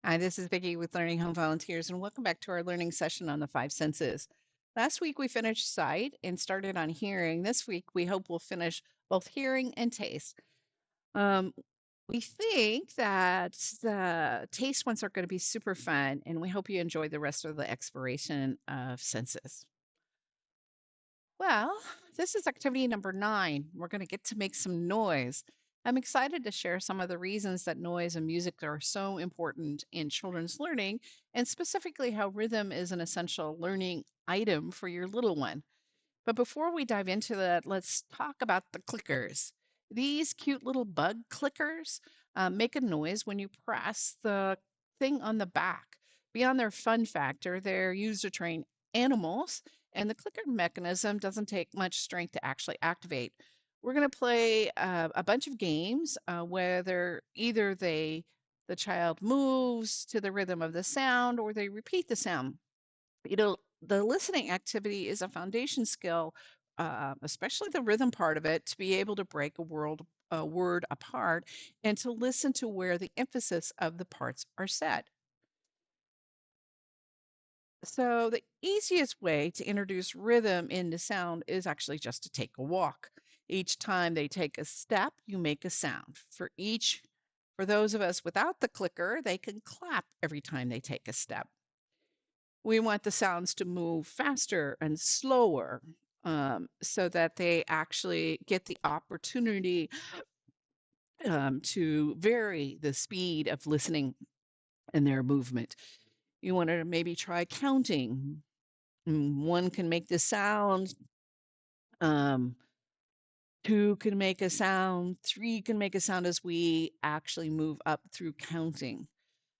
Hi, this is Vicki with Learning Home Volunteers, and welcome back to our learning session on the five senses. Last week we finished sight and started on hearing. This week we hope we'll finish both hearing and taste. Um, we think that the taste ones are going to be super fun, and we hope you enjoy the rest of the exploration of senses. Well, this is activity number 9. We're going to get to make some noise. I'm excited to share some of the reasons that noise and music are so important in children's learning, and specifically how rhythm is an essential learning item for your little one. But before we dive into that, let's talk about the clickers. These cute little bug clickers make a noise when you press the thing on the back. Beyond their fun factor, they're used to train animals, and the clicker mechanism doesn't take much strength to actually activate. We're going to play a bunch of games, whether either the child moves to the rhythm of the sound or they repeat the sound. The listening activity is a foundation skill, especially the rhythm part of it, to be able to break a word apart and to listen to where the emphasis of the parts are set. So, the easiest way to introduce rhythm into sound is actually just to take a walk. Each time they take a step, you make a sound. For those of us without the clicker, they can clap every time they take a step. We want the sounds to move faster and slower, so that they actually get the opportunity to vary the speed of listening and their movement. You want to maybe try counting. One can make the sound, um, two can make a sound, three can make a sound as we actually move up through counting.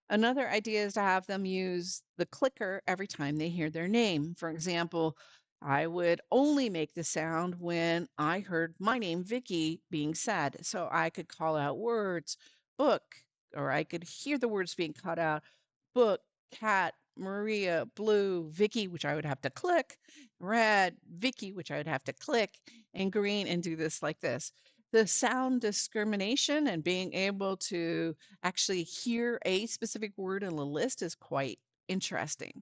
Another idea is to have them use the clicker every time they hear their name. For example, I would only make the sound when I heard my name, Vicky, being said. So I could call out words, book, or I could hear the words being cut out, book, cat, Maria, blue, Vicky, which I would have to click, red, Vicky, which I would have to click, and green, and do this like this. The sound discrimination and being able to actually hear a specific word in the list is quite interesting.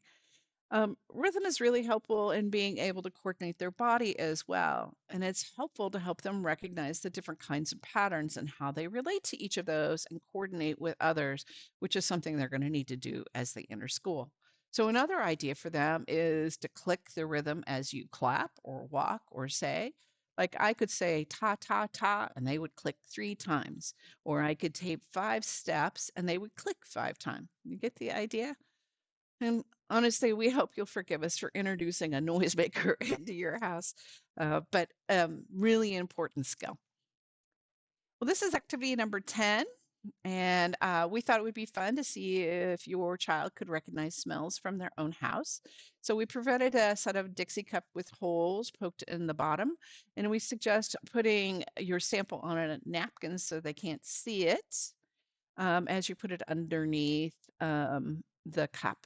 Rhythm is really helpful in being able to coordinate their body as well. And it's helpful to help them recognize the different kinds of patterns and how they relate to each of those and coordinate with others, which is something they're going to need to do as they enter school. So, another idea for them is to click the rhythm as you clap or walk or say. Like I could say ta, ta, ta, and they would click 3 times. Or I could take 5 steps and they would click 5 times. You get the idea? And honestly, we hope you'll forgive us for introducing a noisemaker into your house, but really important skill. Well, this is activity number 10, and we thought it would be fun to see if your child could recognize smells from their own house. So we provided a set of Dixie cup with holes poked in the bottom, and we suggest putting your sample on a napkin so they can't see it as you put it underneath the cup.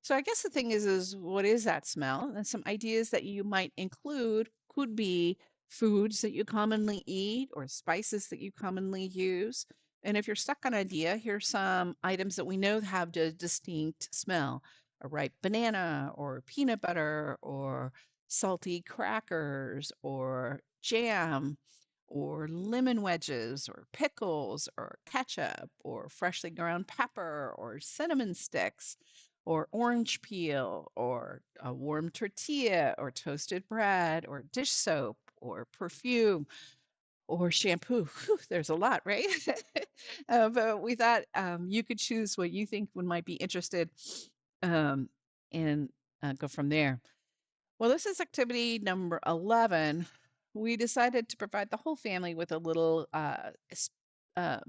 So I guess the thing is what is that smell? And some ideas that you might include could be foods that you commonly eat or spices that you commonly use. And if you're stuck on an idea, here's some items that we know have a distinct smell: a ripe banana, or peanut butter, or salty crackers, or jam, or lemon wedges, or pickles, or ketchup, or freshly ground pepper, or cinnamon sticks, or orange peel, or a warm tortilla, or toasted bread, or dish soap, or perfume, or shampoo. Whew, there's a lot, right? But we thought you could choose what you think one might be interested, um, and go from there. Well, this is activity number 11. We decided to provide the whole family with a little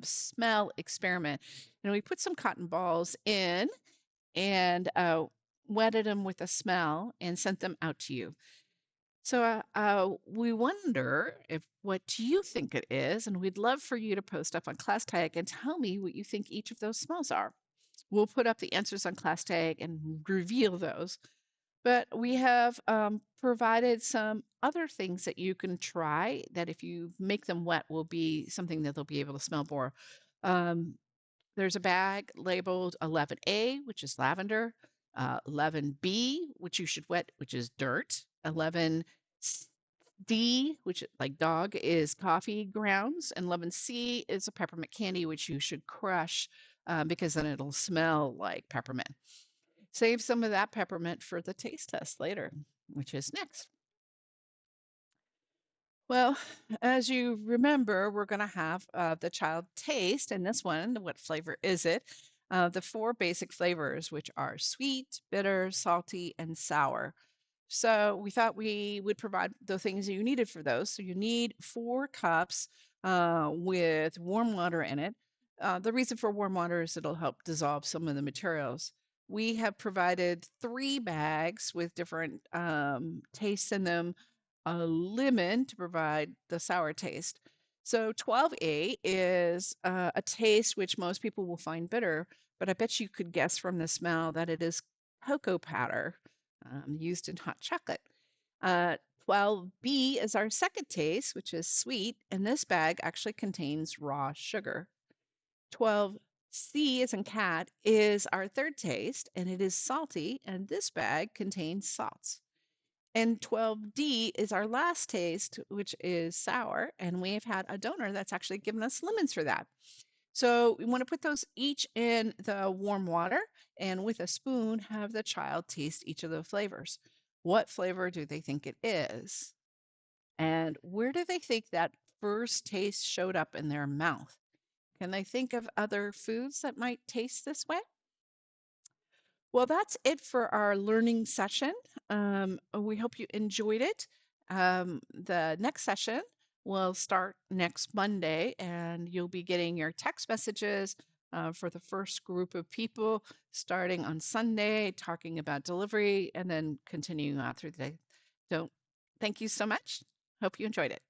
smell experiment. And we put some cotton balls in and wetted them with a smell and sent them out to you. So we wonder if what do you think it is, and we'd love for you to post up on Class Tag and tell me what you think each of those smells are. We'll put up the answers on Class Tag and reveal those. But we have provided some other things that you can try that if you make them wet will be something that they'll be able to smell more. Um, There's a bag labeled 11A, which is lavender, 11B, which you should wet, which is dirt, 11D, which like dog, is coffee grounds, and 11C is a peppermint candy, which you should crush because then it'll smell like peppermint. Save some of that peppermint for the taste test later, which is next. Well, as you remember, we're going to have the child taste, and this one, what flavor is it? The four basic flavors, which are sweet, bitter, salty, and sour. So we thought we would provide the things you needed for those. So you need 4 cups with warm water in it. The reason for warm water is it'll help dissolve some of the materials. We have provided 3 bags with different tastes in them, a lemon to provide the sour taste. So 12A is a taste which most people will find bitter, but I bet you could guess from the smell that it is cocoa powder used in hot chocolate. 12B is our second taste, which is sweet, and this bag actually contains raw sugar. 12C, as in cat, is our third taste, and it is salty, and this bag contains salts. And 12D is our last taste, which is sour, and we've had a donor that's actually given us lemons for that. So we want to put those each in the warm water and with a spoon have the child taste each of the flavors. What flavor do they think it is? And where do they think that first taste showed up in their mouth? Can they think of other foods that might taste this way? Well, that's it for our learning session. We hope you enjoyed it. The next session will start next Monday, and you'll be getting your text messages for the first group of people starting on Sunday, talking about delivery, and then continuing on through the day. So, thank you so much. Hope you enjoyed it.